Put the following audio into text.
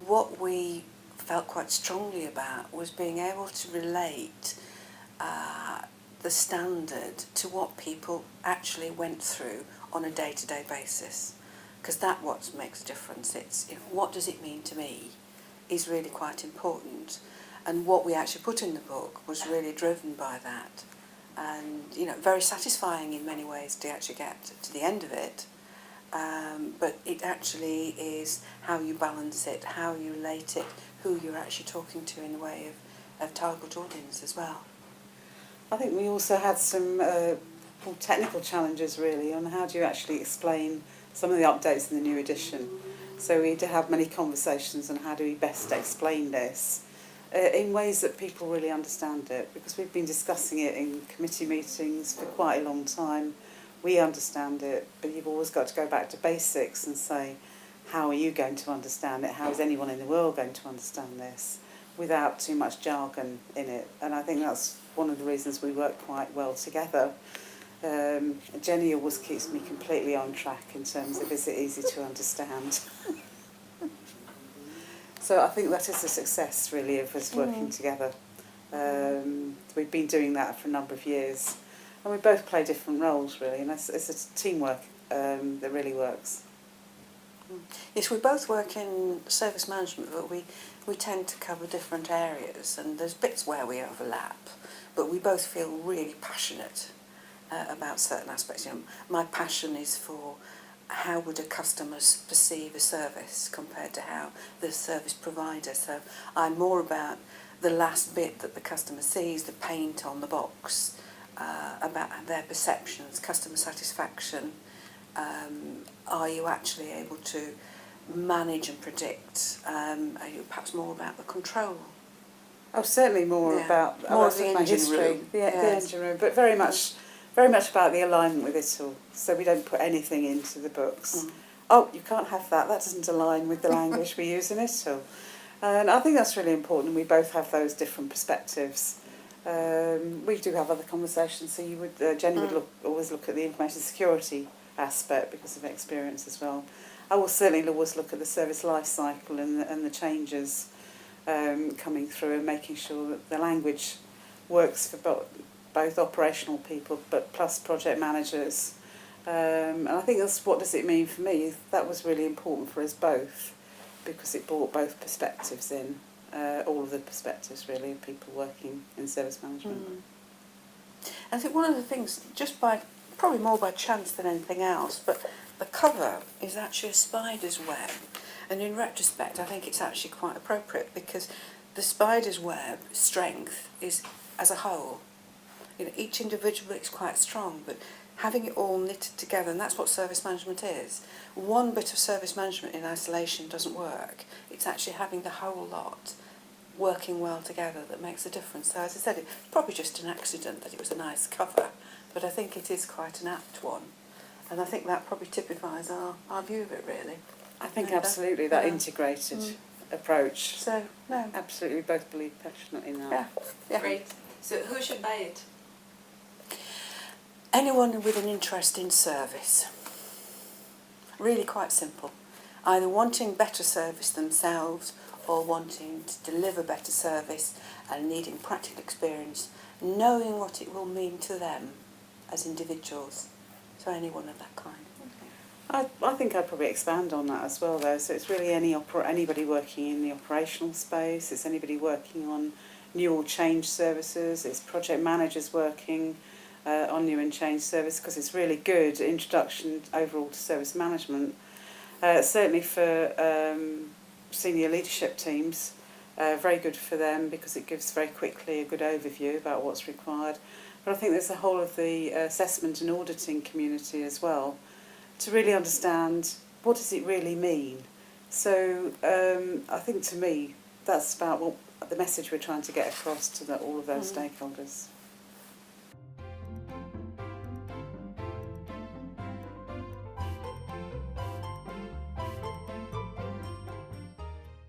what we felt quite strongly about was being able to relate the standard to what people actually went through on a day-to-day basis, because that's what makes a difference. It's, you know, what does it mean to me is really quite important, and what we actually put in the book was really driven by that, and, you know, very satisfying in many ways to actually get to the end of it. But it actually is how you balance it, how you relate it, who you're actually talking to in the way of target audience as well. I think we also had some more technical challenges really on how do you actually explain some of the updates in the new edition. So we did have many conversations on how do we best explain this in ways that people really understand it, because we've been discussing it in committee meetings for quite a long time. We understand it, but you've always got to go back to basics and say, how are you going to understand it? How is anyone in the world going to understand this without too much jargon in it? And I think that's one of the reasons we work quite well together. Jenny always keeps me completely on track in terms of is it easy to understand. So I think that is a success really of us working together. We've been doing that for a number of years. And we both play different roles, really, and it's a teamwork that really works. Yes, we both work in service management, but we tend to cover different areas, and there's bits where we overlap, but we both feel really passionate about certain aspects. You know, my passion is for how would a customer perceive a service compared to how the service provider. So I'm more about the last bit that the customer sees, the paint on the box, about their perceptions, customer satisfaction. Are you actually able to manage and predict? Are you perhaps more about the control? Oh, certainly more about more of the engine history, room. the engine room, but very much about the alignment with it all. So we don't put anything into the books. Oh, you can't have that. That doesn't align with the language we use in it all. And I think that's really important. We both have those different perspectives. We do have other conversations. So you would, Jenny would always look at the information security aspect because of experience as well. I will certainly always look at the service life cycle and the changes coming through and making sure that the language works for both operational people but plus project managers. And I think that's what does it mean for me. That was really important for us both because it brought both perspectives in, all of the perspectives really of people working in service management. I think one of the things, probably more by chance than anything else, but the cover is actually a spider's web, and in retrospect I think it's actually quite appropriate because the spider's web strength is as a whole. You know, each individual is quite strong, but having it all knitted together, and that's what service management is. One bit of service management in isolation doesn't work. It's actually having the whole lot working well together that makes a difference. So as I said, it's probably just an accident that it was a nice cover, but I think it is quite an apt one. And I think that probably typifies our view of it, really. I think absolutely that integrated approach. So, no. Absolutely, we both believe passionately in that. Yeah. Great. So who should buy it? Anyone with an interest in service. Really quite simple. Either wanting better service themselves or wanting to deliver better service and needing practical experience, knowing what it will mean to them as individuals. So anyone of that kind. I think I'd probably expand on that as well, though. So it's really anybody working in the operational space. It's anybody working on new or change services. It's project managers working on new and change service because it's really good introduction overall to service management. Certainly for senior leadership teams, very good for them because it gives very quickly a good overview about what's required. But I think there's the whole of the assessment and auditing community as well to really understand what does it really mean. So I think to me that's about the message we're trying to get across to all of those stakeholders.